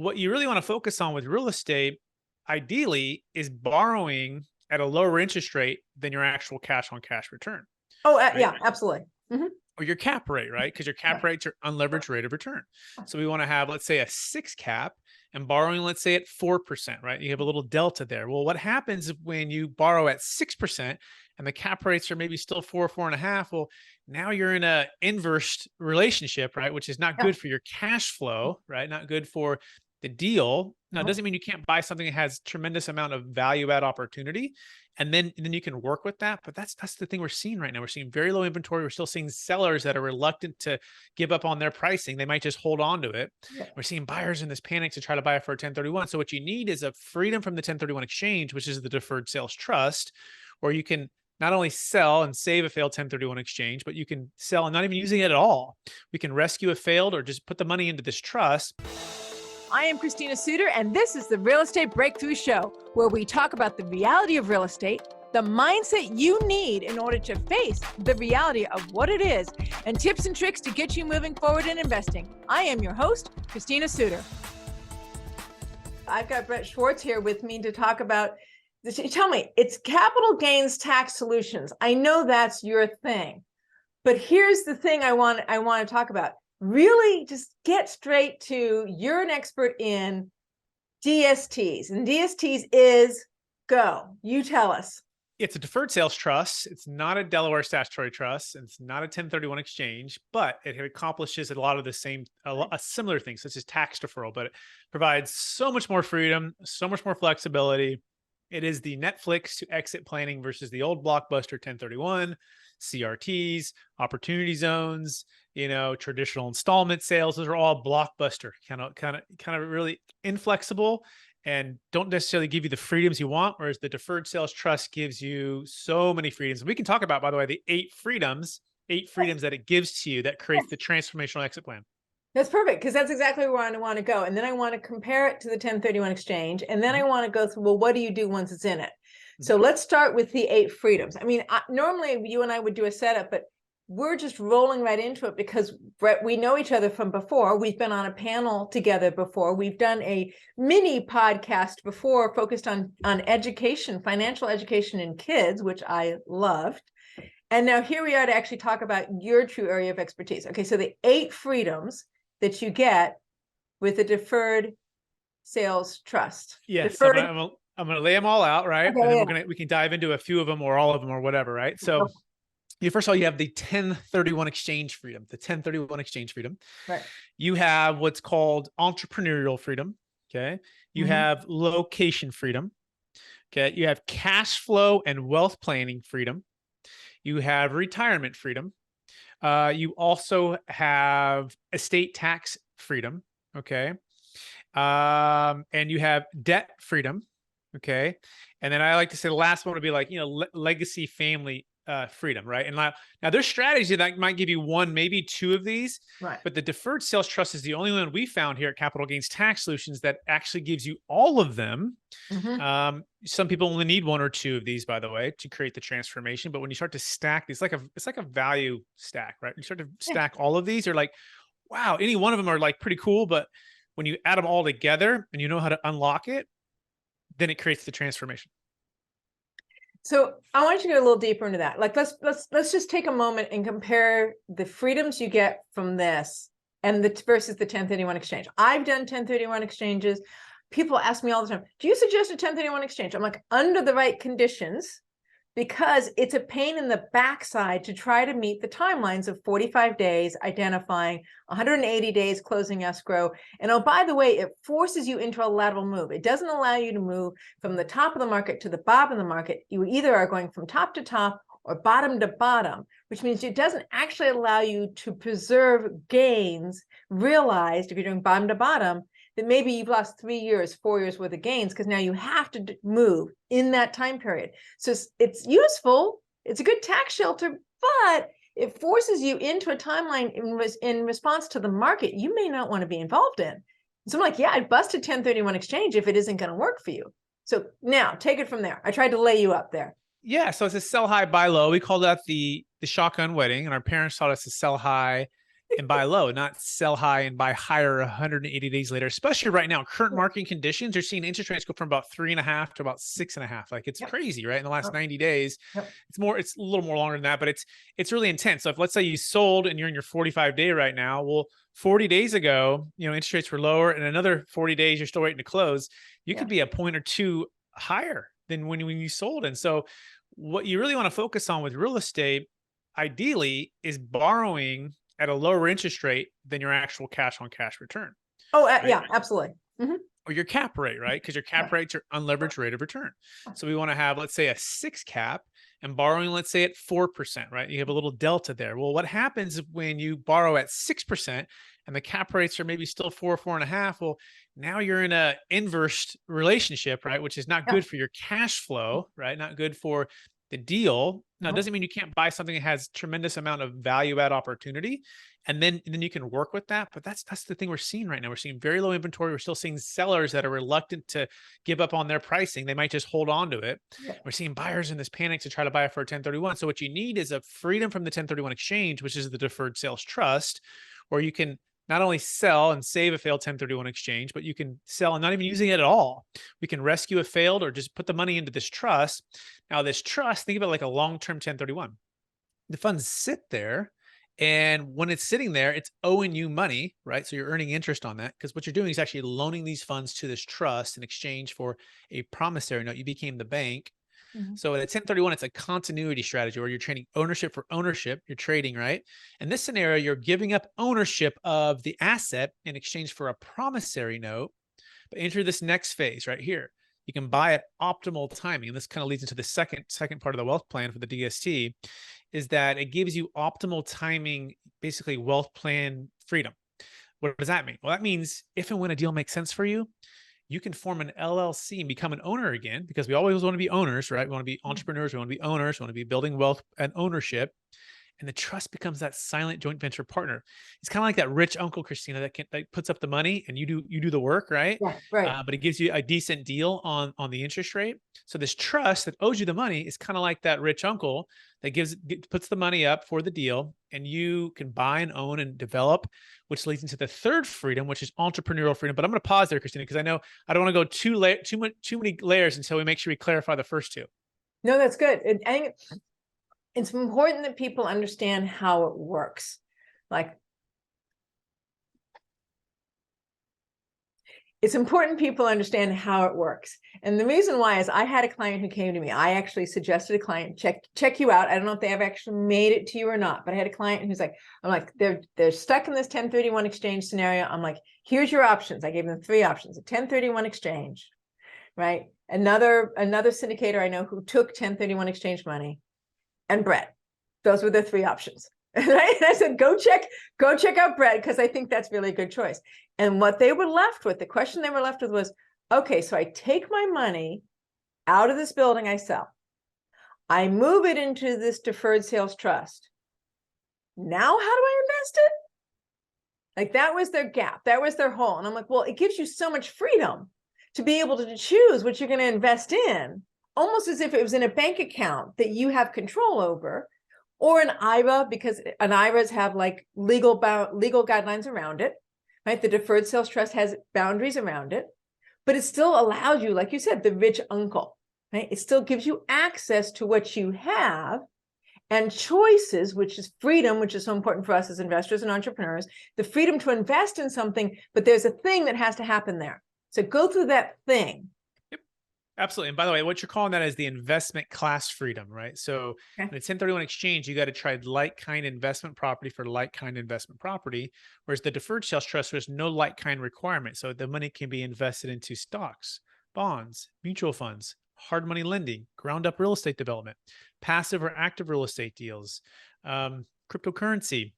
what you really want to focus on with real estate, ideally, is borrowing at a lower interest rate than your actual cash on cash return. Oh, right? yeah, absolutely. Mm-hmm. Or your cap rate, right? Because your cap rates are unleveraged rate of return. So we want to have, let's say, a 6 cap and borrowing, let's say, at 4%, right? You have a little delta there. Well, what happens when you borrow at 6% and the cap rates are maybe still 4.5? Well, now you're in a inverse relationship, right? Which is not good for your cash flow, right? Not good for the deal. Now, it doesn't mean you can't buy something that has tremendous amount of value add opportunity. And then you can work with that. But that's the thing we're seeing right now. We're seeing very low inventory. We're still seeing sellers that are reluctant to give up on their pricing. They might just hold on to it. Yeah. We're seeing buyers in this panic to try to buy it for a 1031. So what you need is a freedom from the 1031 exchange, which is the deferred sales trust, where you can not only sell and save a failed 1031 exchange, but you can sell and not even using it at all. We can rescue a failed or just put the money into this trust. I am Christina Suter, and this is the Real Estate Breakthrough Show, where we talk about the reality of real estate, the mindset you need in order to face the reality of what it is, and tips and tricks to get you moving forward in investing. I am your host, Christina Suter. I've got Brett Swarts here with me to talk about this. Tell me, it's capital gains tax solutions. I know that's your thing, but here's the thing I want to talk about. Really just get straight to, you're an expert in DSTs, and DSTs is, go, you tell us. It's a deferred sales trust. It's not a Delaware statutory trust. It's not a 1031 exchange, but it accomplishes a lot of the same, a similar things, such as tax deferral, but it provides so much more freedom, so much more flexibility. It is the Netflix to exit planning versus the old blockbuster 1031, CRTs, opportunity zones, traditional installment sales. Those are all blockbuster, kind of really inflexible and don't necessarily give you the freedoms you want. Whereas the deferred sales trust gives you so many freedoms. And we can talk about, by the way, the eight freedoms that it gives to you that creates the transformational exit plan. That's perfect, because that's exactly where I want to go. And then I want to compare it to the 1031 exchange. And then I want to go through, well, what do you do once it's in it? So let's start with the 8 freedoms. I mean, normally you and I would do a setup, but we're just rolling right into it because, Brett, we know each other from before. We've been on a panel together before. We've done a mini podcast before focused on education, financial education in kids, which I loved. And now here we are to actually talk about your true area of expertise. Okay, so the 8 freedoms that you get with the deferred sales trust. Yes, I'm going to lay them all out, right? Okay, and then we can dive into a few of them or all of them or whatever, right? So first of all, you have the 1031 exchange freedom, Right. You have what's called entrepreneurial freedom. Okay. You have location freedom. Okay. You have cash flow and wealth planning freedom. You have retirement freedom. You also have estate tax freedom. Okay. And you have debt freedom. Okay. And then I like to say the last one would be like, legacy family freedom, right? And now there's strategy that might give you one, maybe 2 of these, right? But the deferred sales trust is the only one we found here at Capital Gains Tax Solutions that actually gives you all of them. Some people only need 1 or 2 of these, by the way, to create the transformation. But when you start to stack these, it's like a value stack, right? You start to stack all of these, you're like, wow, any one of them are like pretty cool. But when you add them all together and you know how to unlock it, then it creates the transformation. So I want you to go a little deeper into that. Like, let's just take a moment and compare the freedoms you get from this and versus the 1031 exchange. I've done 1031 exchanges. People ask me all the time, do you suggest a 1031 exchange? I'm like, under the right conditions, because it's a pain in the backside to try to meet the timelines of 45 days, identifying 180 days closing escrow. And oh, by the way, it forces you into a lateral move. It doesn't allow you to move from the top of the market to the bottom of the market. You either are going from top to top or bottom to bottom, which means it doesn't actually allow you to preserve gains realized if you're doing bottom to bottom, that maybe you've lost 3 years, 4 years worth of gains because now you have to move in that time period. So it's useful. It's a good tax shelter, but it forces you into a timeline in response to the market you may not want to be involved in. So I'm like, yeah, I'd bust a 1031 exchange if it isn't going to work for you. So now take it from there. I tried to lay you up there. Yeah. So it's a sell high, buy low. We call that the shotgun wedding, and our parents taught us to sell high and buy low, not sell high and buy higher 180 days later. Especially right now, current market conditions, you're seeing interest rates go from about 3.5 to about 6.5. Like it's crazy, right? In the last 90 days, it's a little more longer than that, but it's really intense. So if let's say you sold and you're in your 45-day right now, well, 40 days ago, interest rates were lower, and another 40 days, you're still waiting to close. You could be a point or two higher than when you sold. And so what you really want to focus on with real estate, ideally, is borrowing at a lower interest rate than your actual cash on cash return. Oh, right? Yeah, absolutely. Or your cap rate, right? Because your cap rate's your unleveraged rate of return. So we want to have, let's say, a 6 cap and borrowing, let's say, at 4%, right? You have a little delta there. Well, what happens when you borrow at 6% and the cap rates are maybe still 4.5? Well, now you're in a inverse relationship, right? Which is not good for your cash flow, right? Not good for the deal. Now, it doesn't mean you can't buy something that has tremendous amount of value add opportunity, and then you can work with that. But that's the thing we're seeing right now. We're seeing very low inventory. We're still seeing sellers that are reluctant to give up on their pricing. They might just hold on to it. We're seeing buyers in this panic to try to buy it for a 1031. So what you need is a freedom from the 1031 exchange, which is the deferred sales trust, where you can not only sell and save a failed 1031 exchange, but you can sell and not even using it at all. We can rescue a failed or just put the money into this trust. Now, this trust, think of it like a long-term 1031. The funds sit there, and when it's sitting there, it's owing you money, right? So you're earning interest on that, because what you're doing is actually loaning these funds to this trust in exchange for a promissory note. You became the bank. So at a 1031, it's a continuity strategy where you're trading ownership for ownership. You're trading, right? In this scenario, you're giving up ownership of the asset in exchange for a promissory note. But enter this next phase right here. You can buy at optimal timing. And this kind of leads into the second part of the wealth plan for the DST, is that it gives you optimal timing, basically wealth plan freedom. What does that mean? Well, that means if and when a deal makes sense for you, you can form an LLC and become an owner again, because we always want to be owners, right? We want to be entrepreneurs. We want to be owners. We want to be building wealth and ownership. And the trust becomes that silent joint venture partner. It's kind of like that rich uncle, Christina, that puts up the money and you do the work, right? Yeah, right. But it gives you a decent deal on the interest rate. So this trust that owes you the money is kind of like that rich uncle that puts the money up for the deal, and you can buy and own and develop, which leads into the third freedom, which is entrepreneurial freedom. But I'm going to pause there, Christina, because I know I don't want to go too many layers until we make sure we clarify the first two. No, that's good. I think it's important that people understand how it works. It's important people understand how it works. And the reason why is I had a client who came to me. I actually suggested a client, check you out. I don't know if they ever actually made it to you or not, but I had a client who's like, I'm like, they're stuck in this 1031 exchange scenario. I'm like, here's your options. I gave them 3 options: a 1031 exchange, right? Another syndicator I know who took 1031 exchange money, and Brett. Those were the 3 options. Right? And I said, go check out Brett, because I think that's really a good choice. And what they were left with, the question they were left with was, okay, so I take my money out of this building I sell. I move it into this deferred sales trust. Now, how do I invest it? Like, that was their gap. That was their hole. And I'm like, well, it gives you so much freedom to be able to choose what you're going to invest in, almost as if it was in a bank account that you have control over, or an IRA, because an IRAs have like legal guidelines around it, right? The deferred sales trust has boundaries around it, but it still allows you, like you said, the rich uncle, right? It still gives you access to what you have and choices, which is freedom, which is so important for us as investors and entrepreneurs, the freedom to invest in something, but there's a thing that has to happen there. So go through that thing. Absolutely. And by the way, what you're calling that is the investment class freedom, right? So in a 1031 exchange, you got to trade like kind investment property for like kind investment property, whereas the deferred sales trust, there's no like kind requirement. So the money can be invested into stocks, bonds, mutual funds, hard money lending, ground up real estate development, passive or active real estate deals, cryptocurrency.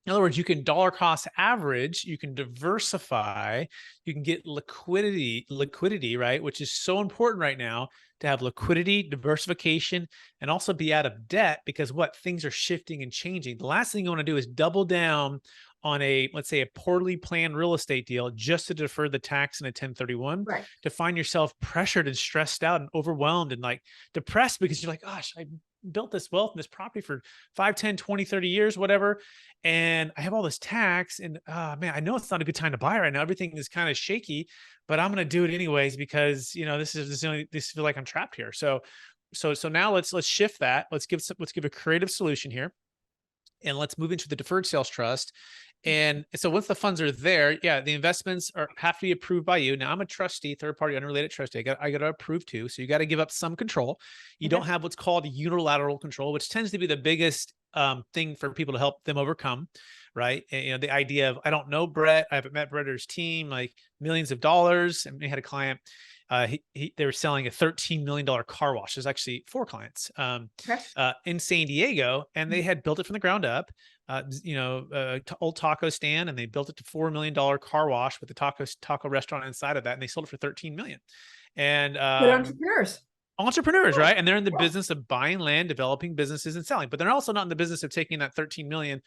In other words, you can dollar cost average, you can diversify, you can get liquidity, right? Which is so important right now, to have liquidity, diversification, and also be out of debt, because things are shifting and changing. The last thing you want to do is double down on let's say a poorly planned real estate deal just to defer the tax in a 1031, to find yourself pressured and stressed out and overwhelmed and like depressed, because you're like, gosh, built this wealth and this property for 5, 10, 20, 30 years, whatever. And I have all this tax and man, I know it's not a good time to buy right now. Everything is kind of shaky, but I'm going to do it anyways this feel like I'm trapped here. So now let's shift that. Let's give a creative solution here. And let's move into the deferred sales trust. And so once the funds are there, the investments have to be approved by you. Now I'm a trustee, third party unrelated trustee. I got to approve too. So you got to give up some control. You don't have what's called unilateral control, which tends to be the biggest thing for people to help them overcome, right? And, the idea of, I don't know Brett, I haven't met Brett or his team, like millions of dollars. And we had a client, they were selling a $13 million car wash. There's actually 4 clients in San Diego, and they had built it from the ground up. Old taco stand, and they built it to $4 million car wash with the taco restaurant inside of that, and they sold it for $13 million. And entrepreneurs, right? And they're in the business of buying land, developing businesses, and selling. But they're also not in the business of taking that 13 million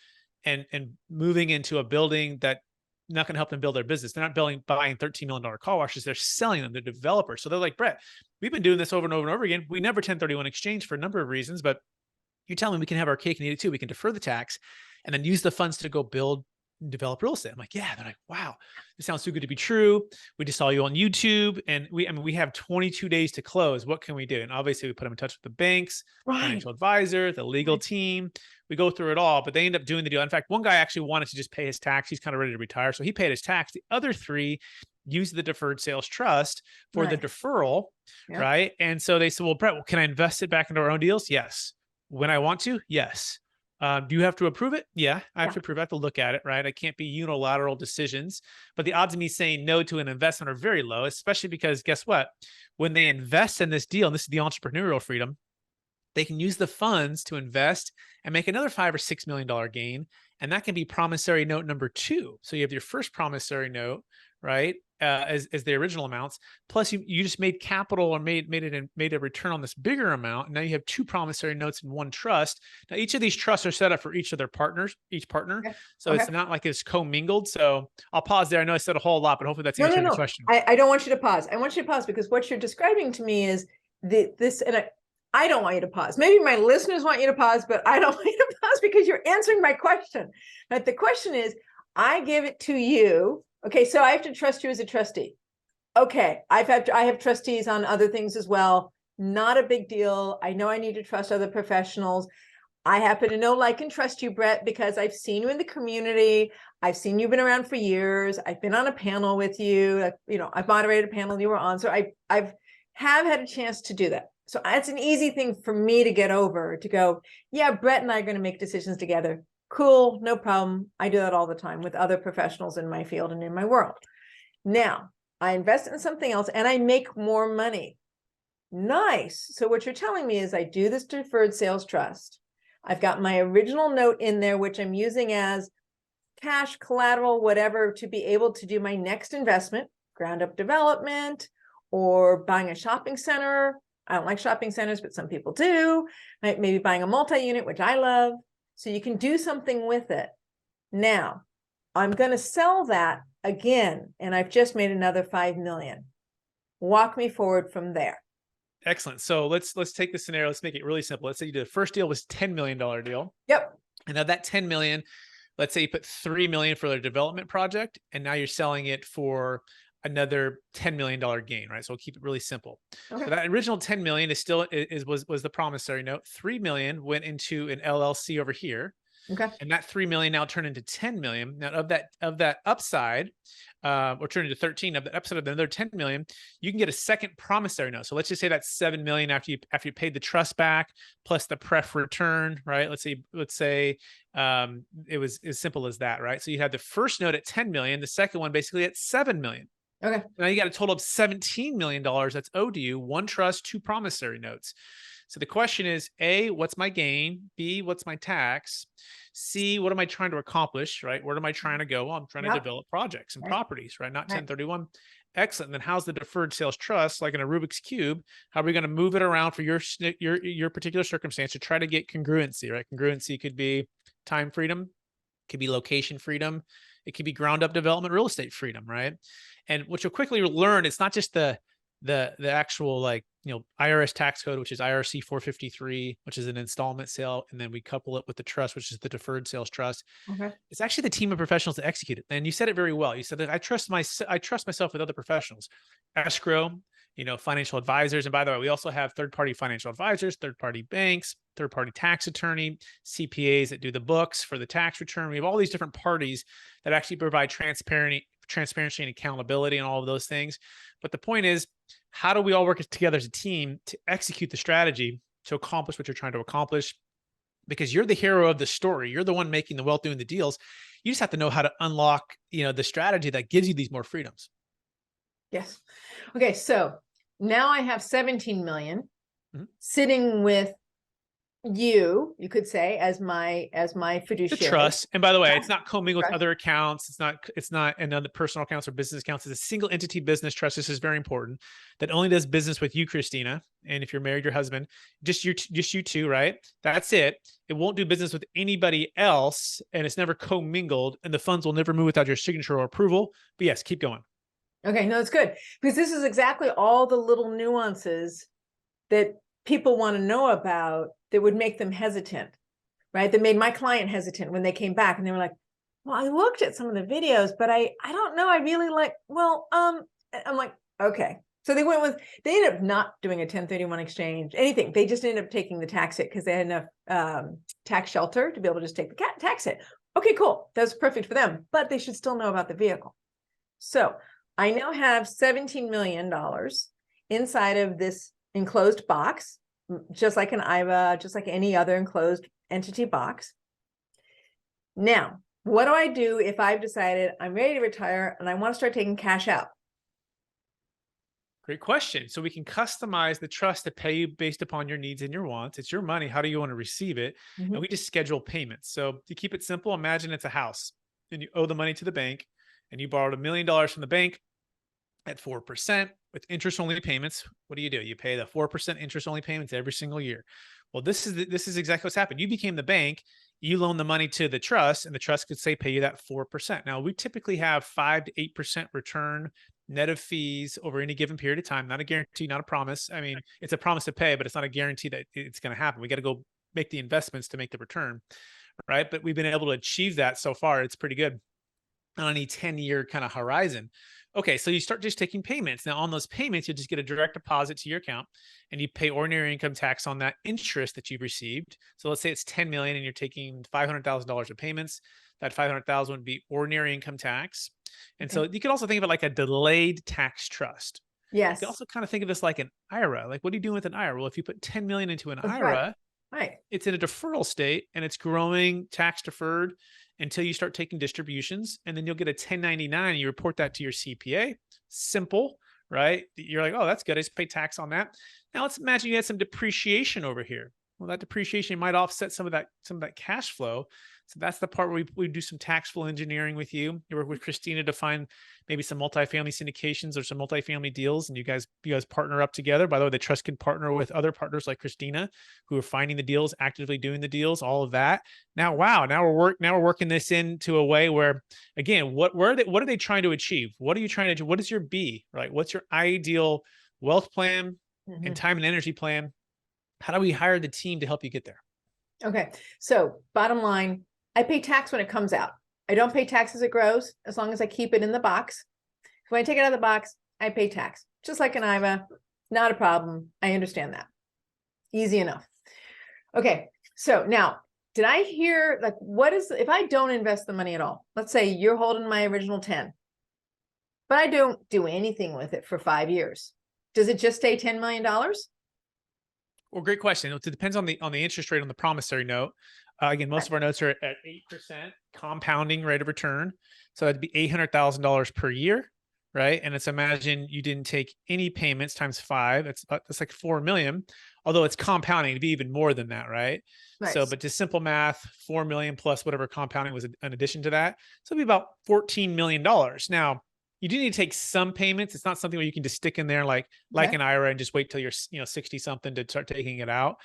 and moving into a building that not going to help them build their business. They're not buying $13 million car washes. They're selling them. They're developers. So they're like, Brett, we've been doing this over and over and over again. We never 1031 exchange for a number of reasons, but you're telling me we can have our cake and eat it too. We can defer the tax and then use the funds to go build and develop real estate. I'm like, yeah. They're like, wow, this sounds too good to be true. We just saw you on YouTube, and we have 22 days to close. What can we do? And obviously we put them in touch with the banks, financial advisor, the legal team. We go through it all, but they end up doing the deal. In fact, one guy actually wanted to just pay his tax. He's kind of ready to retire. So he paid his tax. The other 3 used the deferred sales trust for the deferral. Right. And so they said, well, Brett, can I invest it back into our own deals? Yes. When I want to? Yes. Do you have to approve it? Yeah, I have to approve it. I have to look at it, right? I can't be unilateral decisions, but the odds of me saying no to an investment are very low, especially because guess what? When they invest in this deal, and this is the entrepreneurial freedom, they can use the funds to invest and make another $5 or $6 million gain. And that can be promissory note number 2. So you have your first promissory note, right? As the original amounts, plus you just made capital or made a return on this bigger amount. And now you have 2 promissory notes in one trust. Now each of these trusts are set up for each of their partners, each partner. So it's not like it's commingled. So I'll pause there. I know I said a whole lot, but hopefully that's answering the question. I don't want you to pause. I want you to pause because what you're describing to me is this, and I don't want you to pause. Maybe my listeners want you to pause, but I don't want you to pause because you're answering my question. But the question is, I give it to you. Okay, so I have to trust you as a trustee. Okay, I have trustees on other things as well. Not a big deal. I know I need to trust other professionals. I happen to know, like, and trust you, Brett, because I've seen you in the community. I've seen you've been around for years. I've been on a panel with you. I've moderated a panel you were on. So I've had a chance to do that. So it's an easy thing for me to get over, to go, yeah, Brett and I are going to make decisions together. Cool, no problem. I do that all the time with other professionals in my field and in my world. Now, I invest in something else and I make more money. Nice. So what you're telling me is I do this deferred sales trust. I've got my original note in there, which I'm using as cash, collateral, whatever, to be able to do my next investment, ground up development, or buying a shopping center. I don't like shopping centers, but some people do. Maybe buying a multi-unit, which I love. So you can do something with it. Now, I'm going to sell that again, and I've just made another 5 million. Walk me forward from there. Excellent. So let's take the scenario. Let's make it really simple. Let's say you did the first deal was $10 million deal. Yep. And of that 10 million, let's say you put 3 million for their development project, and now you're selling it for another $10 million gain, right? So we'll keep it really simple. Okay. So that original 10 million was the promissory note. 3 million went into an LLC over here. Okay. And that 3 million now turned into 10 million. Now of that upside, or turned into 13, of the upside of another 10 million, you can get a second promissory note. So let's just say that's 7 million after you paid the trust back plus the pref return, right? Let's say it was as simple as that, right? So you had the first note at 10 million, the second one basically at 7 million. Okay. Now you got a total of $17 million that's owed to you, 1 trust, 2 promissory notes. So the question is, A, what's my gain? B, what's my tax? C, what am I trying to accomplish, right? Where am I trying to go? Well, I'm trying to develop projects and properties, right? Not 1031. Excellent. And then how's the deferred sales trust, like in a Rubik's Cube? How are we going to move it around for your particular circumstance to try to get congruency, right? Congruency could be time freedom, could be location freedom, it could be ground up development, real estate freedom, right? And what you'll quickly learn, it's not just the the actual like, IRS tax code, which is IRC 453, which is an installment sale. And then we couple it with the trust, which is the deferred sales trust. Okay. It's actually the team of professionals to execute it. And you said it very well. You said that I trust myself with other professionals, escrow, financial advisors. And by the way, we also have third-party financial advisors, third-party banks, third-party tax attorney, CPAs that do the books for the tax return. We have all these different parties that actually provide transparency and accountability and all of those things. But the point is, how do we all work together as a team to execute the strategy to accomplish what you're trying to accomplish? Because you're the hero of the story. You're the one making the wealth, doing the deals. You just have to know how to unlock, the strategy that gives you these more freedoms. Yes. Okay. So now I have 17 million sitting with you could say, as my fiduciary. The trust. And by the way, it's not commingled with other accounts. It's not another personal accounts or business accounts. It's a single entity business trust. This is very important. That only does business with you, Christina. And if you're married, your husband, just you two, right? That's it. It won't do business with anybody else, and it's never commingled, and the funds will never move without your signature or approval. But yes, keep going. Okay, no, it's good, because this is exactly all the little nuances that people want to know about that would make them hesitant, right? That made my client hesitant when they came back and they were like, well, I looked at some of the videos, but I don't know. I really like, I'm like, okay. So they ended up not doing a 1031 exchange, anything. They just ended up taking the tax hit because they had enough tax shelter to be able to just take the tax hit. Okay, cool. That's perfect for them, but they should still know about the vehicle. So I now have $17 million inside of this enclosed box, just like an IVA, just like any other enclosed entity box. Now, what do I do if I've decided I'm ready to retire and I want to start taking cash out? Great question. So we can customize the trust to pay you based upon your needs and your wants. It's your money. How do you want to receive it? And we just schedule payments. So to keep it simple, imagine it's a house and you owe the money to the bank and you borrowed $1 million from the bank at 4% with interest-only payments. What do? You pay the 4% interest-only payments every single year. Well, this is exactly what's happened. You became the bank, you loan the money to the trust, and the trust could say pay you that 4%. Now, we typically have 5 to 8% return net of fees over any given period of time. Not a guarantee, not a promise. I mean, it's a promise to pay, but it's not a guarantee that it's going to happen. We got to go make the investments to make the return, right? But we've been able to achieve that so far. It's pretty good on any 10-year kind of horizon. Okay, so you start just taking payments. Now on those payments, you just get a direct deposit to your account and you pay ordinary income tax on that interest that you've received. So let's say it's 10 million and you're taking $500,000 of payments. That 500,000 would be ordinary income tax. And so you could also think of it like a delayed tax trust. Yes. You can also kind of think of this like an IRA. Like, what are you doing with an IRA? Well, if you put 10 million into an IRA, right, it's in a deferral state and it's growing tax deferred until you start taking distributions, and then you'll get a 1099 and you report that to your CPA. Simple, right? You're like, oh, that's good. I just pay tax on that. Now let's imagine you had some depreciation over here. Well, that depreciation might offset some of that cash flow. So that's the part where we do some tax flow engineering with you. You work with Christina to find maybe some multifamily syndications or some multifamily deals, and you guys partner up together. By the way, the trust can partner with other partners like Christina, who are finding the deals, actively doing the deals, all of that. Now, wow, now we're working this into a way where, again, what are they trying to achieve? What are you trying to do? What is your B, right? What's your ideal wealth plan and time and energy plan? How do we hire the team to help you get there? Okay, so bottom line, I pay tax when it comes out. I don't pay tax as it grows, as long as I keep it in the box. When I take it out of the box, I pay tax, just like an IVA. Not a problem. I understand that. Easy enough. Okay, so now, did I hear, like, if I don't invest the money at all? Let's say you're holding my original 10, but I don't do anything with it for 5 years. Does it just stay $10 million? Well, great question. It depends on the interest rate on the promissory note. Again, most of our notes are at 8% compounding rate of return. So that'd be $800,000 per year, right? And let's imagine you didn't take any payments times 5. That's like 4 million, although it's compounding to be even more than that, right? Nice. So, but just simple math, 4 million plus whatever compounding was in addition to that. So it'd be about $14 million. Now, you do need to take some payments. It's not something where you can just stick in there like an IRA and just wait till you're 60 something to start taking it out.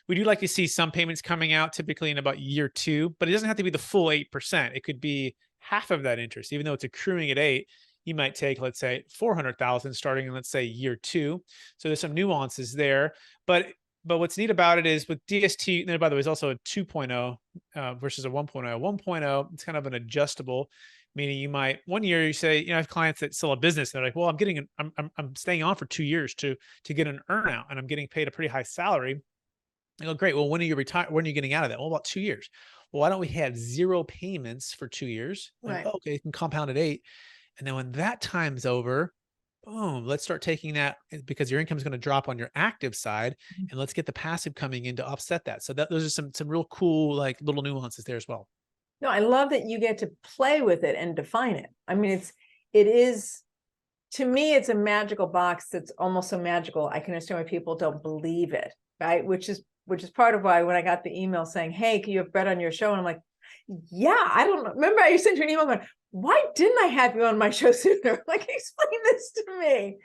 We do like to see some payments coming out typically in about year 2, but it doesn't have to be the full 8%. It could be half of that interest, even though it's accruing at 8. you might take, let's say, 400,000 starting in, let's say, year 2. So there's some nuances there, but what's neat about it is with DST, and by the way, it's also a 2.0 versus a 1.0. 1.0, it's kind of an adjustable, meaning you might, one year you say, I have clients that sell a business. They're like, well, I'm staying on for 2 years to get an earnout, and I'm getting paid a pretty high salary. I go, great. Well, when are you when are you getting out of that? Well, about 2 years. Well, why don't we have 0 payments for 2 years? Right. And, okay, you can compound at 8. And then when that time's over, boom, let's start taking that, because your income is going to drop on your active side, and let's get the passive coming in to offset that. So those are some real cool, like, little nuances there as well. No, I love that you get to play with it and define it. I mean, it is, to me, it's a magical box that's almost so magical. I can understand why people don't believe it, right? Which is part of why when I got the email saying, hey, can you have Brett on your show? And I'm like, yeah, I don't know. Remember, I sent you an email going, why didn't I have you on my show sooner? Like, explain this to me,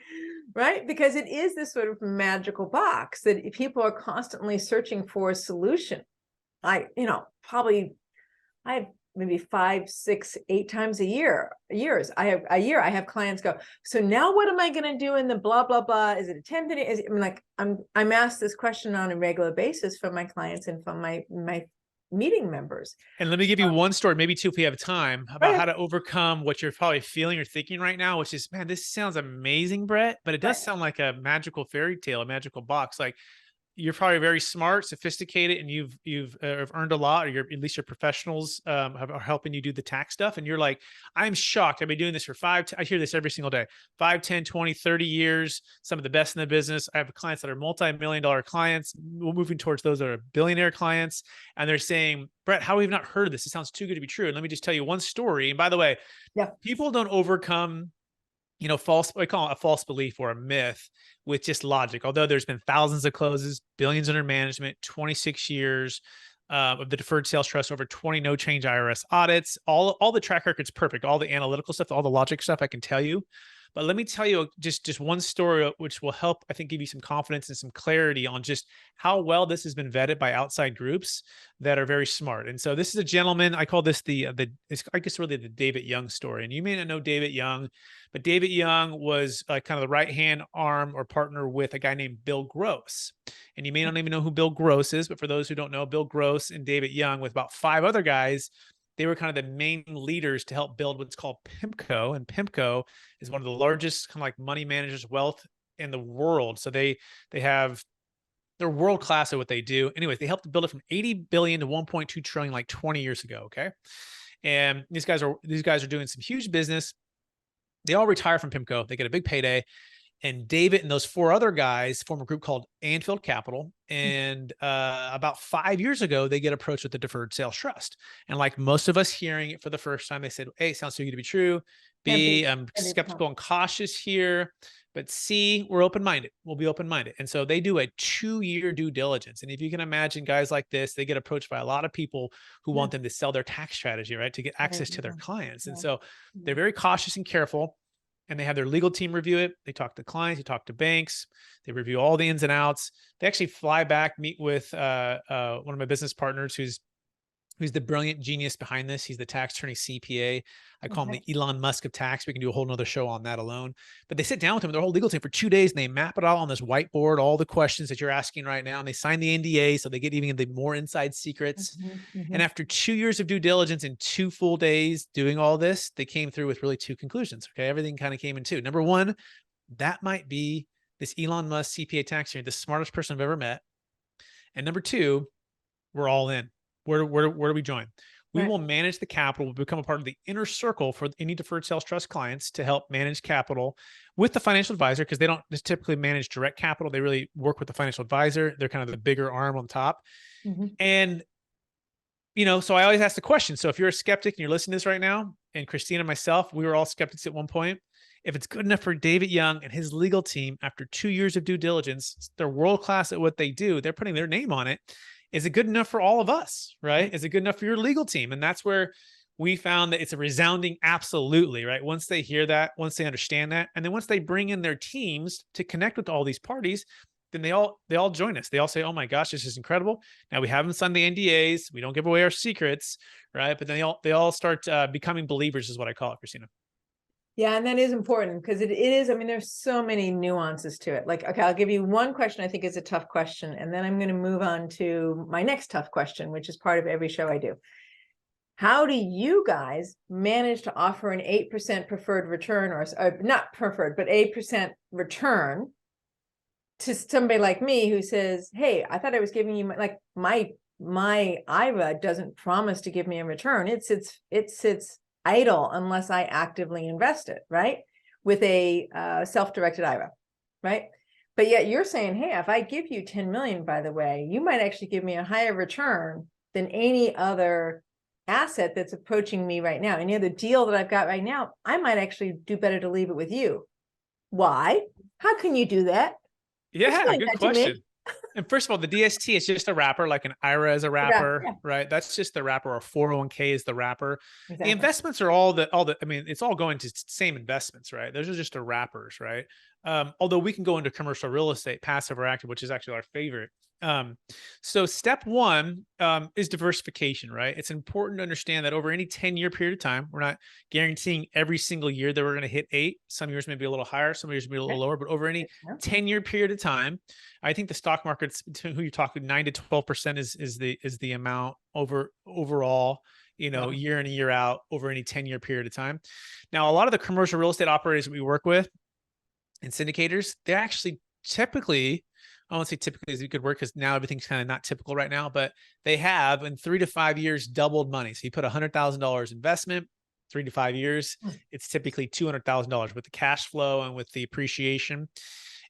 right? Because it is this sort of magical box that people are constantly searching for a solution. I have maybe 5, 6, 8 times a year. I have clients go, so now what am I going to do in the blah, blah, blah? Is it a 1030? I'm asked this question on a regular basis from my clients and from my meeting members. And let me give you one story, maybe 2 if we have time, about how to overcome what you're probably feeling or thinking right now, which is, man, this sounds amazing, Brett, but it does sound like a magical fairy tale, a magical box. Like, you're probably very smart, sophisticated, and you've earned a lot, or at least your professionals are helping you do the tax stuff. And you're like, I'm shocked. I've been doing this for I hear this every single day, 5, 10, 20, 30 years, some of the best in the business. I have clients that are multi-million-dollar clients. We're moving towards those that are billionaire clients. And they're saying, Brett, how have we not heard of this? It sounds too good to be true. And let me just tell you one story. And by the way, people don't overcome I call it a false belief or a myth with just logic. Although there's been thousands of closes, billions under management, 26 years of the deferred sales trust, over 20 no change IRS audits, all the track record's perfect, all the analytical stuff, all the logic stuff I can tell you. But let me tell you just one story, which will help, I think, give you some confidence and some clarity on just how well this has been vetted by outside groups that are very smart. And so this is a gentleman, I call this it's, I guess, really the David Young story. And you may not know David Young, but David Young was kind of the right-hand arm or partner with a guy named Bill Gross. And you may not even know who Bill Gross is, but for those who don't know, Bill Gross and David Young, with about 5 other guys, they were kind of the main leaders to help build what's called PIMCO. And PIMCO is one of the largest kind of like money managers wealth in the world. So they're world-class at what they do. Anyways, they helped build it from 80 billion to 1.2 trillion like 20 years ago. Okay. And these guys are doing some huge business. They all retire from PIMCO. They get a big payday. And David and those 4 other guys form a group called Anfield Capital. And about 5 years ago, they get approached with the Deferred Sales Trust. And like most of us hearing it for the first time, they said, A, sounds too good to be true. B, I'm skeptical and cautious here. But C, we're open-minded. We'll be open-minded. And so they do a 2-year due diligence. And if you can imagine guys like this, they get approached by a lot of people who want them to sell their tax strategy, right? To get access to their clients. And so they're very cautious and careful. And they have their legal team review it. They talk to clients, they talk to banks, they review all the ins and outs. They actually fly back, meet with one of my business partners who's the brilliant genius behind this. He's the tax attorney CPA. I call him the Elon Musk of tax. We can do a whole nother show on that alone. But they sit down with him, their whole legal team, for 2 days, and they map it all on this whiteboard, all the questions that you're asking right now. And they sign the NDA, so they get even the more inside secrets. And after 2 years of due diligence and 2 full days doing all this, they came through with really 2 conclusions. Okay, everything kind of came in 2. Number 1, that might be this Elon Musk CPA tax attorney, the smartest person I've ever met. And number 2, we're all in. Where do we join? We will manage the capital. We'll become a part of the inner circle for any deferred sales trust clients to help manage capital with the financial advisor, because they don't just typically manage direct capital. They really work with the financial advisor. They're kind of the bigger arm on top. And, so I always ask the question. So if you're a skeptic and you're listening to this right now, and Christina and myself, we were all skeptics at one point. If it's good enough for David Young and his legal team, after 2 years of due diligence, they're world-class at what they do. They're putting their name on it. Is it good enough for all of us, right? Is it good enough for your legal team? And that's where we found that it's a resounding absolutely, right? Once they hear that, once they understand that, and then once they bring in their teams to connect with all these parties, then they all join us. They all say, oh my gosh, this is incredible. Now we haven't signed the NDAs. We don't give away our secrets, right? But then they all start becoming believers, is what I call it, Christina. Yeah, and that is important because it is, I mean, there's so many nuances to it. Like, okay, I'll give you one question I think is a tough question, and then I'm going to move on to my next tough question, which is part of every show I do. How do you guys manage to offer an 8% preferred return, or not preferred, but 8% return to somebody like me who says, hey, I thought I was giving you my IRA doesn't promise to give me a return. It sits idle unless I actively invest it, right? With a self-directed IRA, right? But yet you're saying, hey, if I give you 10 million, by the way, you might actually give me a higher return than any other asset that's approaching me right now. Any other deal that I've got right now, I might actually do better to leave it with you. Why? How can you do that? Yeah, good question. And first of all, the DST is just a wrapper, like an IRA is a wrapper, right? That's just the wrapper, or 401k is the wrapper. Exactly. The investments are all the, I mean, it's all going to same investments, right? Those are just the wrappers, right? Although we can go into commercial real estate, passive or active, which is actually our favorite. So step one is diversification, right? It's important to understand that over any 10-year period of time, we're not guaranteeing every single year that we're going to hit 8. Some years may be a little higher, some years may be a little lower, but over any 10-year period of time, I think the stock market's, between who you're talking, 9 to 12% is the amount overall, you know, year in and year out over any 10-year period of time. Now, a lot of the commercial real estate operators that we work with and syndicators, they actually typically, I won't say typically is a good word because now everything's kind of not typical right now, but they have in 3 to 5 years doubled money. So you put $100,000 investment, 3 to 5 years, it's typically $200,000 with the cash flow and with the appreciation.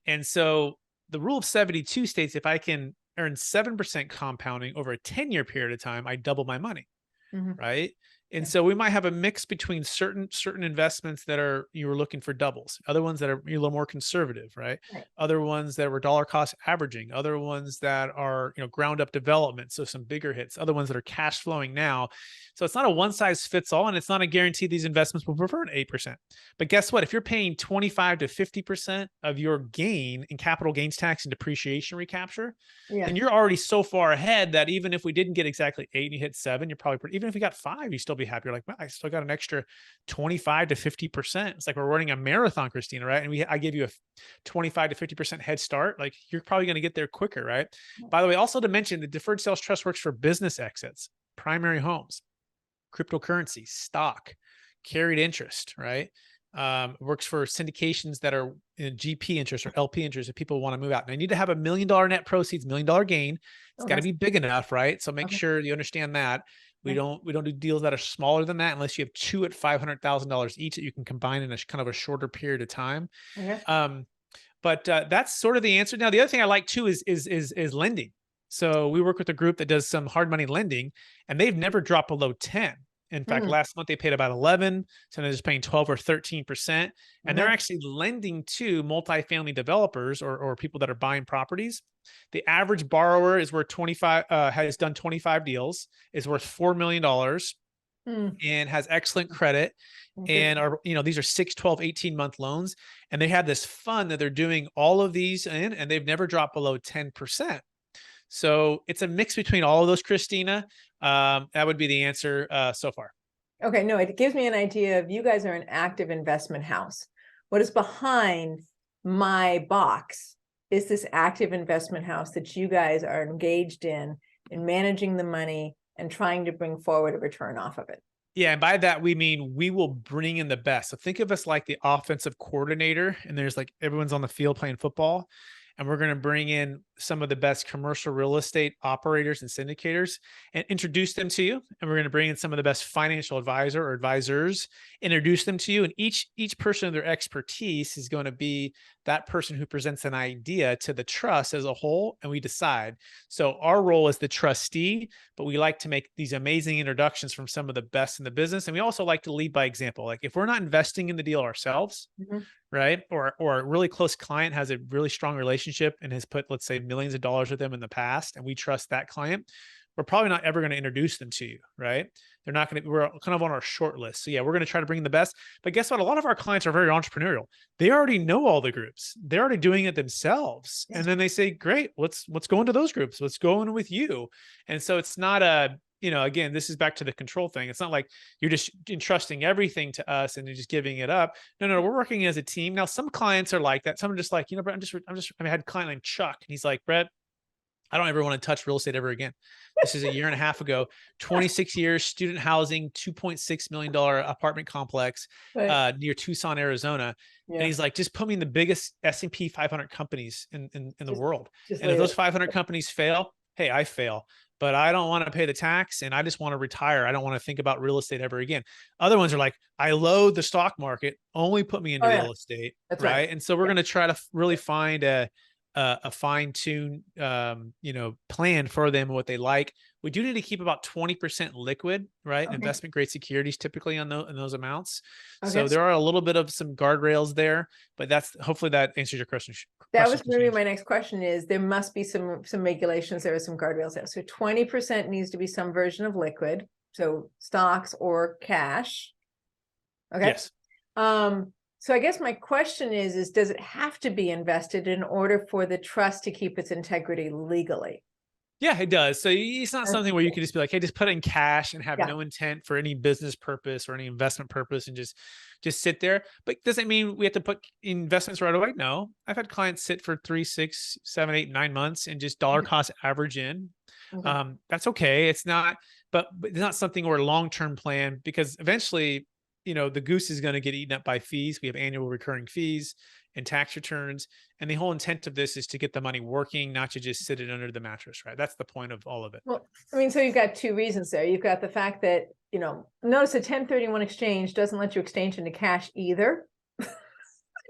And so the rule of 72 states if I can earn 7% compounding over a 10-year period of time, I double my money, right? And so we might have a mix between certain investments that are, you were looking for doubles, other ones that are a little more conservative, right? Other ones that were dollar cost averaging, other ones that are, you know, ground up development. So some bigger hits, other ones that are cash flowing now. So it's not a one size fits all, and it's not a guarantee these investments will prefer an 8%. But guess what? If you're paying 25 to 50% of your gain in capital gains tax and depreciation recapture, then you're already so far ahead that even if we didn't get exactly 8 and you hit 7, you're probably even if you got 5, you still be happy. You're like, well, I still got an extra 25 to 50%. It's like we're running a marathon, Christina, right? And I give you a 25 to 50% head start. Like you're probably going to get there quicker, right? By the way, also to mention, the Deferred Sales Trust works for business exits, primary homes, cryptocurrency, stock, carried interest, right? Works for syndications that are in GP interest or LP interest if people want to move out. And I need to have $1 million net proceeds, $1 million gain. It's got to be big enough, right? So make sure you understand that. We don't do deals that are smaller than that unless you have 2 at $500,000 each that you can combine in a kind of a shorter period of time. But that's sort of the answer. Now, the other thing I like too is lending. So we work with a group that does some hard money lending, and they've never dropped below 10. In fact, last month they paid about 11. So they're just paying 12 or 13%. And they're actually lending to multifamily developers or people that are buying properties. The average borrower is worth 25, has done 25 deals, is worth $4 million and has excellent credit. And are, you know, these are 6, 12, 18-month loans. And they have this fund that they're doing all of these in, and they've never dropped below 10%. So it's a mix between all of those, Christina. That would be the answer so far. Okay, no, it gives me an idea of you guys are an active investment house. What is behind my box is this active investment house that you guys are engaged in managing the money and trying to bring forward a return off of it. Yeah, and by that we mean we will bring in the best. So think of us like the offensive coordinator, and there's like everyone's on the field playing football. And we're going to bring in some of the best commercial real estate operators and syndicators and introduce them to you. And we're going to bring in some of the best financial advisor or advisors, introduce them to you. And each person of their expertise is going to be that person who presents an idea to the trust as a whole, and we decide. So our role is the trustee, but we like to make these amazing introductions from some of the best in the business. And we also like to lead by example. Like if we're not investing in the deal ourselves, right? Or a really close client has a really strong relationship and has put, let's say, millions of dollars with them in the past, and we trust that client, we're probably not ever going to introduce them to you, right? They're not going to, we're kind of on our short list. So yeah, we're going to try to bring in the best, but guess what? A lot of our clients are very entrepreneurial. They already know all the groups. They're already doing it themselves. And then they say, great, let's go into those groups. Let's go in with you. And so it's not a, again, this is back to the control thing. It's not like you're just entrusting everything to us and you're just giving it up. No, we're working as a team. Now, some clients are like that. Some are just like, Brett, I had a client named Chuck, and he's like, Brett, I don't ever want to touch real estate ever again. This is a year and a half ago, 26 years, student housing, $2.6 million apartment complex near Tucson, Arizona. Yeah. And he's like, just put me in the biggest S&P 500 companies in the world. And if those 500 companies fail, hey, I fail, but I don't want to pay the tax and I just want to retire. I don't want to think about real estate ever again. Other ones are like, I loathe the stock market, only put me into real estate. That's right. And so we're going to try to really find a fine-tuned, plan for them, what they like. We do need to keep about 20% liquid, right? Okay. Investment grade securities typically on those amounts. Okay. So there are a little bit of some guardrails there, but hopefully that answers your question. That was maybe my next question is there must be some regulations. There are some guardrails there. So 20% needs to be some version of liquid. So stocks or cash. Okay. Yes. So I guess my question is does it have to be invested in order for the trust to keep its integrity legally? Yeah, it does. So it's not something where you can just be like, hey, just put it in cash and have no intent for any business purpose or any investment purpose and just sit there. But does it mean we have to put investments right away? No. I've had clients sit for 3, 6, 7, 8, 9 months and just dollar cost average in. Okay. That's okay. It's not, but it's not something or a long-term plan, because eventually, the goose is going to get eaten up by fees. We have annual recurring fees and tax returns. And the whole intent of this is to get the money working, not to just sit it under the mattress, right? That's the point of all of it. Well, so you've got two reasons there. You've got the fact that, notice a 1031 exchange doesn't let you exchange into cash either.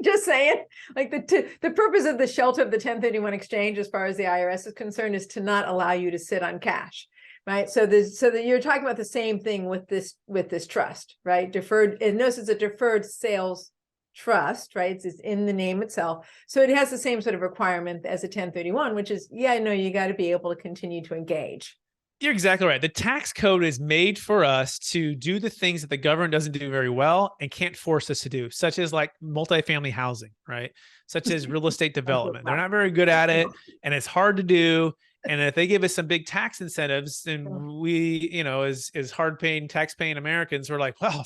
Just saying, like the purpose of the shelter of the 1031 exchange, as far as the IRS is concerned, is to not allow you to sit on cash. Right. So that you're talking about the same thing with this trust, right? Deferred, and notice it's a deferred sales trust, right? It's in the name itself. So it has the same sort of requirement as a 1031, which is, you got to be able to continue to engage. You're exactly right. The tax code is made for us to do the things that the government doesn't do very well and can't force us to do, such as like multifamily housing, right? Such as real estate development. They're not very good at it and it's hard to do. And if they give us some big tax incentives, then we, as hard-paying, tax-paying Americans, we're like, well,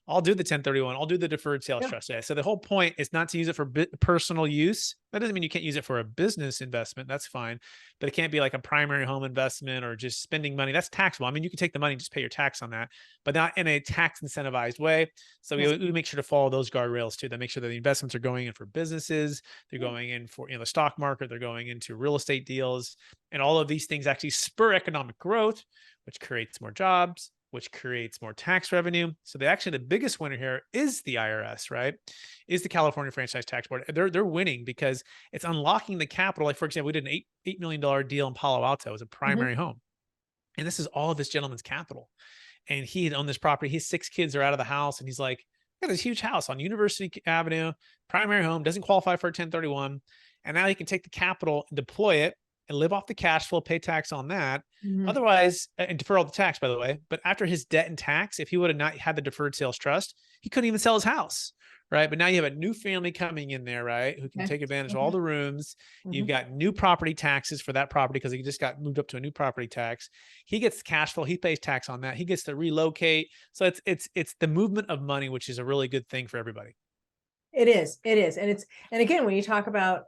I'll do the 1031. I'll do the deferred sales trust. So the whole point is not to use it for personal use. That doesn't mean you can't use it for a business investment. That's fine. But it can't be like a primary home investment or just spending money. That's taxable. I mean, you can take the money and just pay your tax on that, but not in a tax incentivized way. So we make sure to follow those guardrails too. That make sure that the investments are going in for businesses. They're going in for the stock market. They're going into real estate deals. And all of these things actually spur economic growth, which creates more jobs, which creates more tax revenue. So the biggest winner here is the IRS, right? Is the California Franchise Tax Board. They're winning because it's unlocking the capital. Like, for example, we did an $8 million deal in Palo Alto as a primary home. And this is all of this gentleman's capital. And he had owned this property. His 6 kids are out of the house. And he's like, got this huge house on University Avenue, primary home, doesn't qualify for a 1031. And now he can take the capital and deploy it and live off the cash flow, pay tax on that. Otherwise, and defer all the tax, by the way. But after his debt and tax, if he would have not had the deferred sales trust, he couldn't even sell his house, right? But now you have a new family coming in there, right? Who can take advantage of all the rooms. You've got new property taxes for that property because he just got moved up to a new property tax. He gets cash flow. He pays tax on that. He gets to relocate. So it's the movement of money, which is a really good thing for everybody. It is. And again, when you talk about,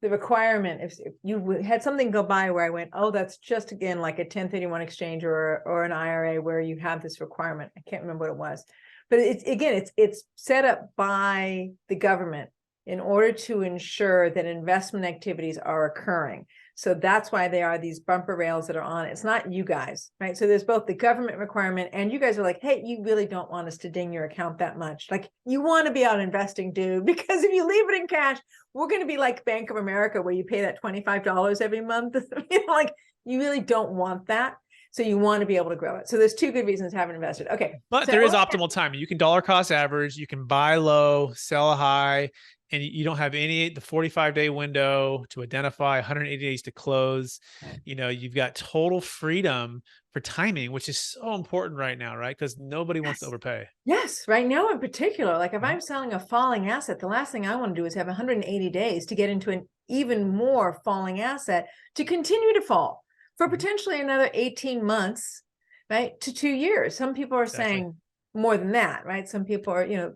the requirement, if you had something go by where I went, oh, that's just again like a 1031 exchange or an IRA where you have this requirement. I can't remember what it was, but it's set up by the government in order to ensure that investment activities are occurring. So that's why there are these bumper rails that are on it. It's not you guys, right? So there's both the government requirement and you guys are like, hey, you really don't want us to ding your account that much. Like, you want to be out investing, dude, because if you leave it in cash, we're going to be like Bank of America where you pay that $25 every month. Like, you really don't want that. So you want to be able to grow it. So there's 2 good reasons to have it invested. Okay. But there is optimal timing. You can dollar cost average, you can buy low, sell high, and you don't have the 45-day window to identify, 180 days to close. You've got total freedom for timing, which is so important right now, right? Because nobody wants to overpay. Yes. Right now in particular, like if I'm selling a falling asset, the last thing I want to do is have 180 days to get into an even more falling asset to continue to fall. for potentially another 18 months, right, to 2 years. Some people are saying more than that, right? Some people are,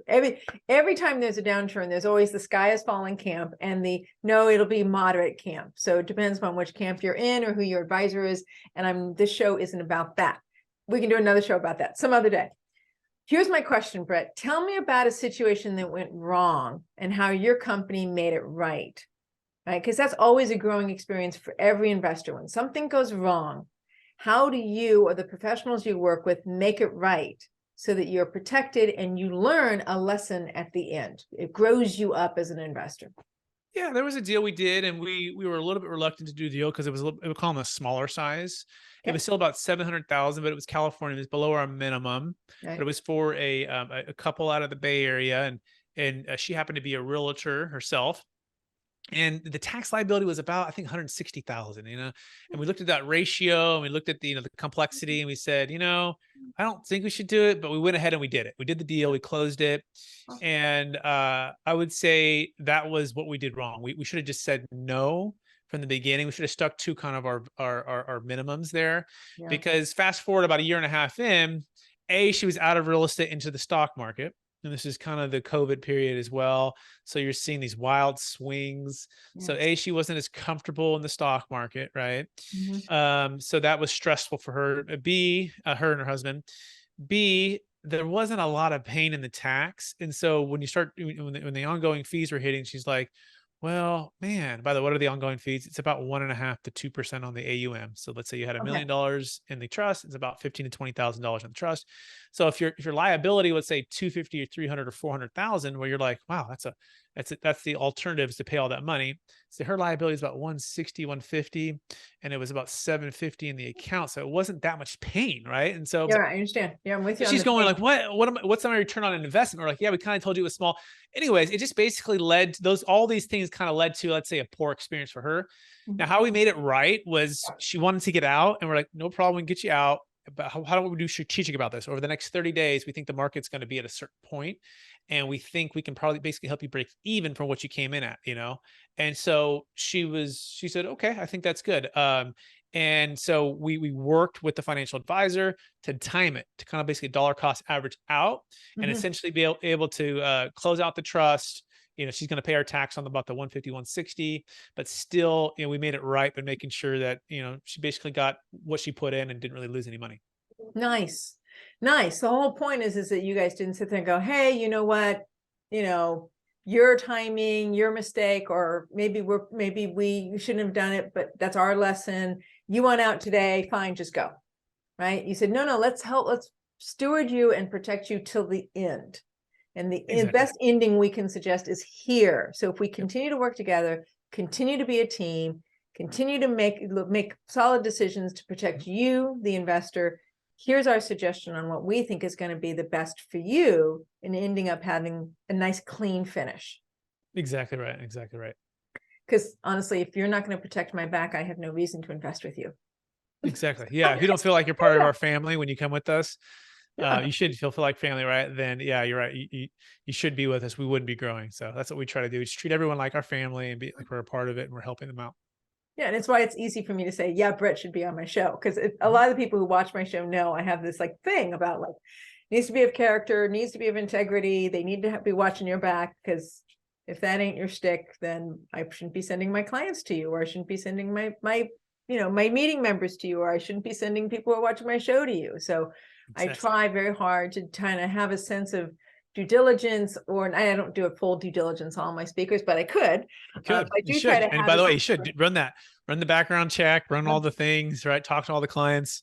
every time there's a downturn, there's always the sky is falling camp and no, it'll be moderate camp. So it depends on which camp you're in or who your advisor is. And this show isn't about that. We can do another show about that some other day. Here's my question, Brett. Tell me about a situation that went wrong and how your company made it right, right? Because that's always a growing experience for every investor. When something goes wrong, how do you or the professionals you work with make it right so that you're protected and you learn a lesson at the end? It grows you up as an investor. Yeah, there was a deal we did, and we were a little bit reluctant to do the deal because it would call them a smaller size. Okay. It was still about 700,000, but it was California. It was below our minimum. Right. But it was for a couple out of the Bay Area, and she happened to be a realtor herself. And the tax liability was about, I think, 160,000, and we looked at that ratio and we looked at the complexity, and we said, I don't think we should do it, but we went ahead and we did it. We did the deal, we closed it. And I would say that was what we did wrong. We should have just said no from the beginning. We should have stuck to kind of our minimums there, because fast forward about a year and a half in, she was out of real estate into the stock market. And this is kind of the COVID period as well. So you're seeing these wild swings. Yes. So she wasn't as comfortable in the stock market, right? Mm-hmm. So that was stressful for her. B, her and her husband. B, there wasn't a lot of pain in the tax. And so when the ongoing fees were hitting, she's like, well, man, by the way, what are the ongoing fees? It's about 1.5% to 2% on the AUM. So let's say you had $1 million in the trust, it's about $15,000 to $20,000 in the trust. So if your liability, let's say 250 or 300 or 400,000, where you're like, wow, that's the alternatives to pay all that money. So her liability is about 160, 150, and it was about 750 in the account. So it wasn't that much pain, right? And so I understand. Yeah, I'm with you. She's going like, what's my return on an investment? Or like, yeah, we kind of told you it was small. Anyways, it just basically led to all these things kind of led to, let's say, a poor experience for her. Mm-hmm. Now, how we made it right was she wanted to get out, and we're like, no problem, we can get you out. But how do we do strategic about this? Over the next 30 days, we think the market's going to be at a certain point, and we think we can probably basically help you break even from what you came in at, And so she said, okay, I think that's good. And so we worked with the financial advisor to time it, to kind of basically dollar cost average out, and essentially be able to close out the trust. She's going to pay our tax on about the 150, 160, but still, we made it right, but making sure that, she basically got what she put in and didn't really lose any money. Nice. The whole point is that you guys didn't sit there and go, hey, you know what, your timing, your mistake, or maybe we shouldn't have done it, but that's our lesson. You want out today, fine, just go. Right. You said, no, let's steward you and protect you till the end. And the best ending we can suggest is here. So if we continue to work together, continue to be a team, continue to make solid decisions to protect you, the investor, here's our suggestion on what we think is going to be the best for you in ending up having a nice, clean finish. Exactly right. Because honestly, if you're not going to protect my back, I have no reason to invest with you. Exactly. Yeah. If you don't feel like you're part of our family when you come with us, you should feel like family, right? Then yeah, you're right. You should be with us. We wouldn't be growing. So that's what we try to do. We just treat everyone like our family and be like we're a part of it and we're helping them out. Yeah. And it's why it's easy for me to say, yeah, Brett should be on my show. Because a lot of the people who watch my show know I have this thing about needs to be of character, needs to be of integrity. They need to be watching your back, because if that ain't your stick, then I shouldn't be sending my clients to you, or I shouldn't be sending my meeting members to you, or I shouldn't be sending people who are watching my show to you. So exactly. I try very hard to kind of have a sense of due diligence, and I don't do a full due diligence on all my speakers, but I could. I do try to. And by the way, you should run the background check, run all the things, right? Talk to all the clients.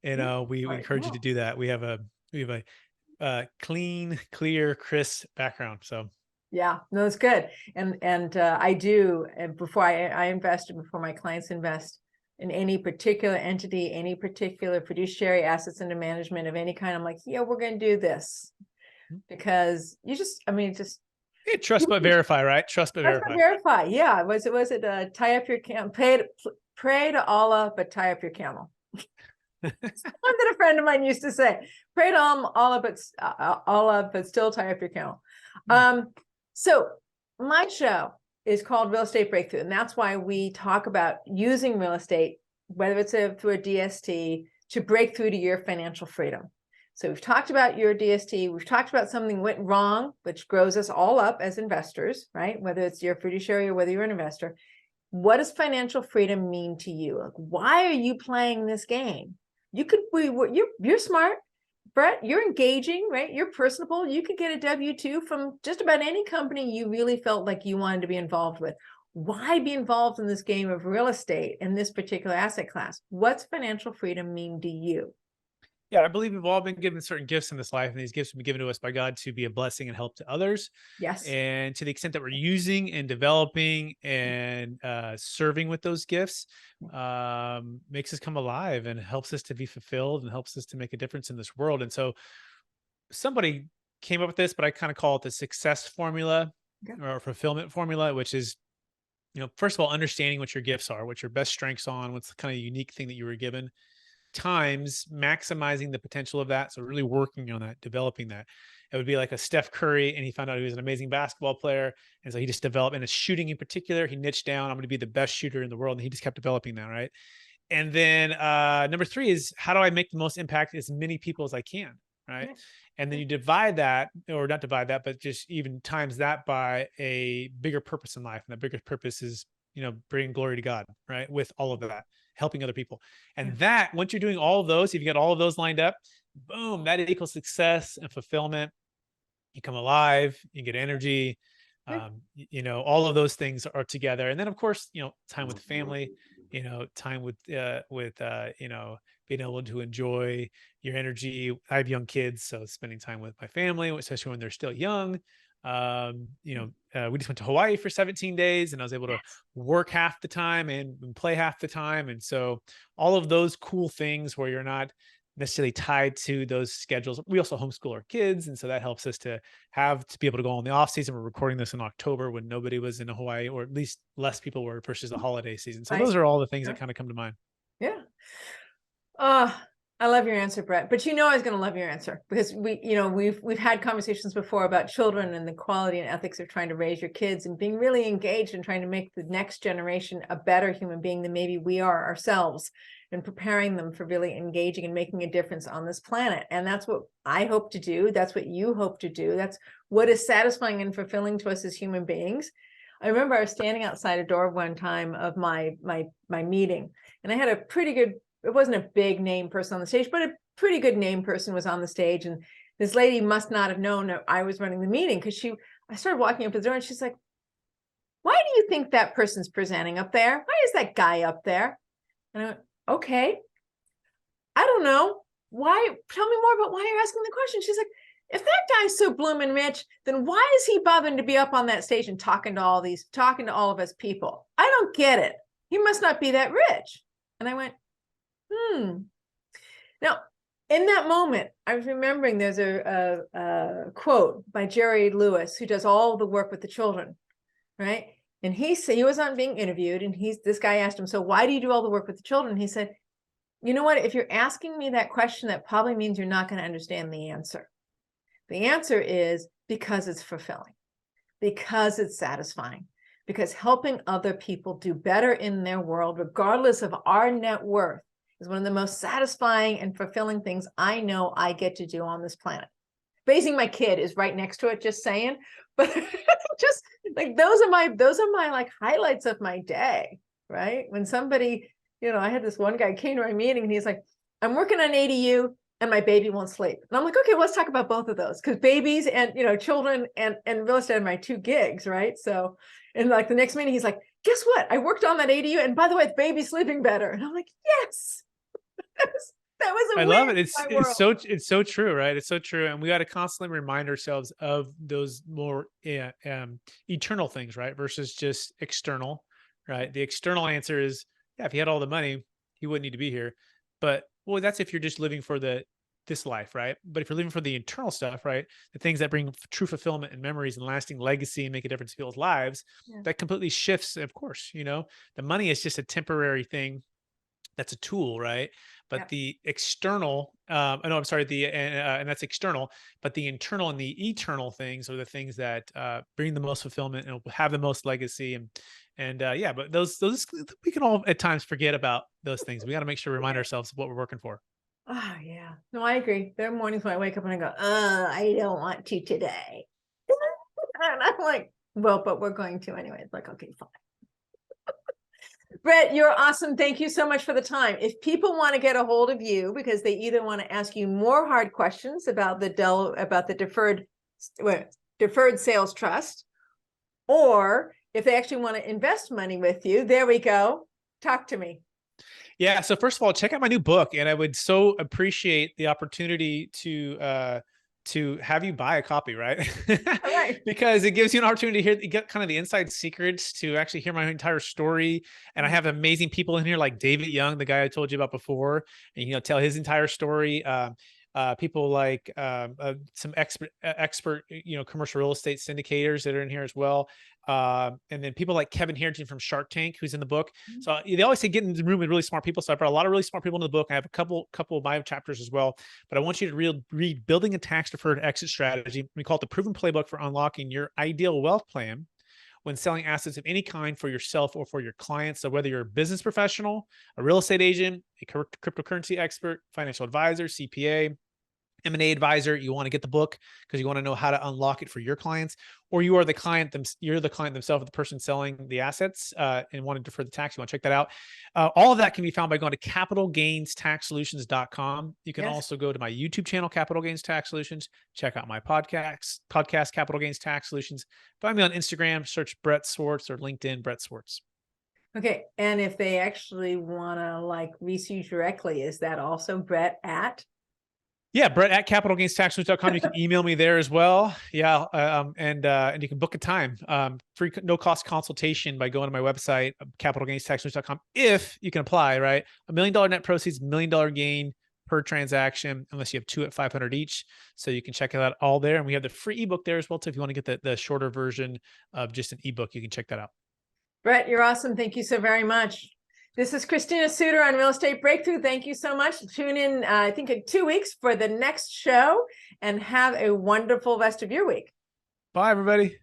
We encourage you to do that. We have a clean, clear, crisp background. So. Yeah, no, it's good. And I do, and before I invest, and before my clients invest in any particular entity, any particular fiduciary assets under management of any kind, I'm like, yeah, we're going to do this, because trust but verify, right? Trust but verify. Yeah. Was it tie up your camel, pray to Allah, but tie up your camel. Something that a friend of mine used to say, pray to Allah, but still tie up your camel. So my show is called Real Estate Breakthrough, and that's why we talk about using real estate whether it's through a DST, to break through to your financial freedom. So we've talked about your DST. We've talked about something went wrong, which grows us all up as investors, right? Whether it's your fiduciary or whether you're an investor. What does financial freedom mean to you? Like, why are you playing this game? You could be, you're smart, Brett, you're engaging, right? You're personable. You could get a W-2 from just about any company you really felt like you wanted to be involved with. Why be involved in this game of real estate in this particular asset class? What's financial freedom mean to you? Yeah, I believe we've all been given certain gifts in this life, and these gifts have been given to us by God to be a blessing and help to others. Yes. And to the extent that we're using and developing and serving with those gifts, makes us come alive and helps us to be fulfilled and helps us to make a difference in this world. And so somebody came up with this, but I kind of call it the success formula or fulfillment formula, which is, first of all, understanding what your gifts are, what your best strengths on, what's the kind of unique thing that you were given, times maximizing the potential of that. So really working on that, developing that. It would be like a Steph Curry, and he found out he was an amazing basketball player. And so he just developed, and it's shooting in particular, he niched down, I'm going to be the best shooter in the world. And he just kept developing that. Right. And then number 3 is, how do I make the most impact as many people as I can? Right. And then you divide that, or not divide that, but just even times that by a bigger purpose in life. And that bigger purpose is, bringing glory to God, right? With all of that, helping other people. And that, once you're doing all of those, if you get all of those lined up, boom, that equals success and fulfillment. You come alive, you get energy, all of those things are together. And then of course, time with family, time with, being able to enjoy your energy. I have young kids, so spending time with my family, especially when they're still young. We just went to Hawaii for 17 days, and I was able to work half the time and play half the time. And so all of those cool things where you're not necessarily tied to those schedules. We also homeschool our kids, and so that helps us to be able to go on the off season. We're recording this in October when nobody was in Hawaii, or at least less people were, versus the holiday season. So those are all the things that kind of come to mind. Yeah. I love your answer, Brett, but I was going to love your answer, because we've had conversations before about children and the quality and ethics of trying to raise your kids and being really engaged and trying to make the next generation a better human being than maybe we are ourselves, and preparing them for really engaging and making a difference on this planet. And that's what I hope to do. That's what you hope to do. That's what is satisfying and fulfilling to us as human beings. I remember I was standing outside a door one time of my meeting, and I had a pretty good, it wasn't a big name person on the stage, but a pretty good name person was on the stage. And this lady must not have known that I was running the meeting, because I started walking up to the door, and she's like, "Why do you think that person's presenting up there? Why is that guy up there?" And I went, "Okay, I don't know. Why? Tell me more about why you're asking the question." She's like, "If that guy's so blooming rich, then why is he bothering to be up on that stage and talking to all of us people? I don't get it. He must not be that rich." And I went, Now, in that moment, I was remembering there's a quote by Jerry Lewis, who does all the work with the children, right? And he said, he was on being interviewed, and this guy asked him, "So why do you do all the work with the children?" And he said, "You know what? If you're asking me that question, that probably means you're not going to understand the answer. The answer is because it's fulfilling, because it's satisfying, because helping other people do better in their world, regardless of our net worth, is one of the most satisfying and fulfilling things I know I get to do on this planet. Raising my kid is right next to it, just saying, but just like, those are my like highlights of my day, right? When somebody, I had this one guy came to my meeting, and he's like, "I'm working on ADU and my baby won't sleep." And I'm like, "Okay, let's talk about both of those," because babies and, children and real estate are my 2 gigs, right? So, and like the next meeting, he's like, "Guess what? I worked on that ADU, and by the way, the baby's sleeping better." And I'm like, yes. That was I love it. It's so true, right? It's so true. And we got to constantly remind ourselves of those more eternal things, right? Versus just external, right? The external answer is, yeah, if he had all the money, he wouldn't need to be here. But well, that's if you're just living for this life, right? But if you're living for the internal stuff, right? The things that bring true fulfillment and memories and lasting legacy and make a difference in people's lives, that completely shifts. Of course, the money is just a temporary thing that's a tool, right? But Yeah. the external, no, I'm sorry, and that's external, but the internal and the eternal things are the things that bring the most fulfillment and will have the most legacy. And yeah, but those we can all at times forget about those things. We got to make sure we remind ourselves of what we're working for. Oh yeah. No, I agree. There are mornings when I wake up and I go, I don't want to today. And I'm like, well, but we're going to anyway. It's like, okay, fine. Brett, you're awesome. Thank you so much for the time. If people want to get a hold of you because they either want to ask you more hard questions about the deferred sales trust, or if they actually want to invest money with you, there we go. Talk to me. Yeah. So first of all, check out my new book, and I would so appreciate the opportunity to have you buy a copy, right? All right. Because it gives you an opportunity to get kind of the inside secrets, to actually hear my entire story. And I have amazing people in here like David Young, the guy I told you about before, and tell his entire story. People like some expert commercial real estate syndicators that are in here as well. And then people like Kevin Harrington from Shark Tank, who's in the book. So they always say get in the room with really smart people. So I brought a lot of really smart people in the book. I have a couple of my chapters as well. But I want you to read Building a Tax Deferred Exit Strategy. We call it the proven playbook for unlocking your ideal wealth plan when selling assets of any kind for yourself or for your clients. So whether you're a business professional, a real estate agent, a cryptocurrency expert, financial advisor, CPA, M&A advisor, you want to get the book because you want to know how to unlock it for your clients, or you are the client, you're the client themselves, the person selling the assets and want to defer the tax. You want to check that out. All of that can be found by going to capitalgainstaxsolutions.com. You can also go to my YouTube channel, Capital Gains Tax Solutions. Check out my podcast, Capital Gains Tax Solutions. Find me on Instagram, search Brett Swarts, or LinkedIn, Brett Swarts. Okay. And if they actually want to reach you directly, is that also Brett at? Yeah, Brett at capitalgainstaxsolutions.com. You can email me there as well. Yeah, and you can book a time, free, no cost consultation by going to my website, capitalgainstaxsolutions.com. If you can apply, right? $1 million net proceeds, $1 million gain per transaction, unless you have two at 500 each. So you can check it out all there, and we have the free ebook there as well. So if you want to get the shorter version of just an ebook, you can check that out. Brett, you're awesome. Thank you so very much. This is Christina Suter on Real Estate Breakthrough. Thank you so much. Tune in, I think, in 2 weeks for the next show, and have a wonderful rest of your week. Bye, everybody.